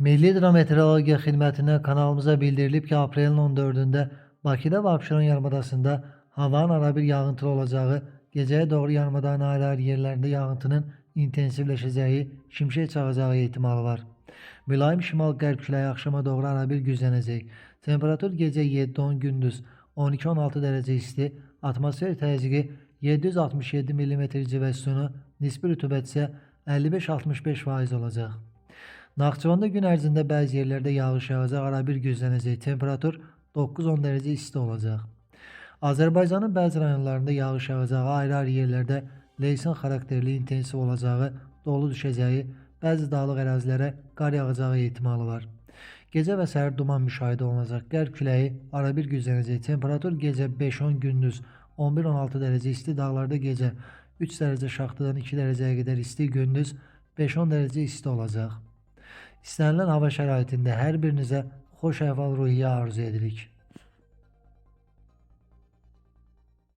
Milli Hidrometeorologiya Xidmətinə kanalımıza bildirilib ki, aprelin 14-də Bakıda və Abşeron yarımadasında havanın arabir yağıntılı olacağı, gecəyə doğru yarımadanın ayrı-ayrı yerlərində yağıntının intensivləşəcəyi, şimşək çaxacağı ehtimalı var. Mülayim şimal-qərb küləyi axşama doğru arabir güclənəcək. Temperatur gecə 7-10, gündüz 12-16 dərəcə isti, atmosfer təzyiqi 767 mm civə sütunu, nisbi rütubət isə 55-65% olacaq. Naxçıvanda gün ərzində bəzi yerlərdə yağış yağacaq, arabir güclənəcək. Temperatur 9-10 dərəcə isti olacaq. Azərbaycanın bəzi rayonlarında yağış yağacağı, ayrı-ayrı yerlərdə leysan xarakterli intensiv olacağı, dolu düşəcəyi, bəzi dağlıq ərazilərə qar yağacağı ehtimalı var. Gecə və səhər duman müşahidə olunacaq. Qərb küləyi arabir güclənəcək. Temperatur gecə 5-10, gündüz 11-16 dərəcə isti, dağlarda gecə 3 dərəcə şaxtadan 2 dərəcəyə qədər isti, gündüz 5-10 dərəcə isti olacaq. İstənilən hava şəraitində hər birinizə xoş əhval-ruhiyyə arzu edirik.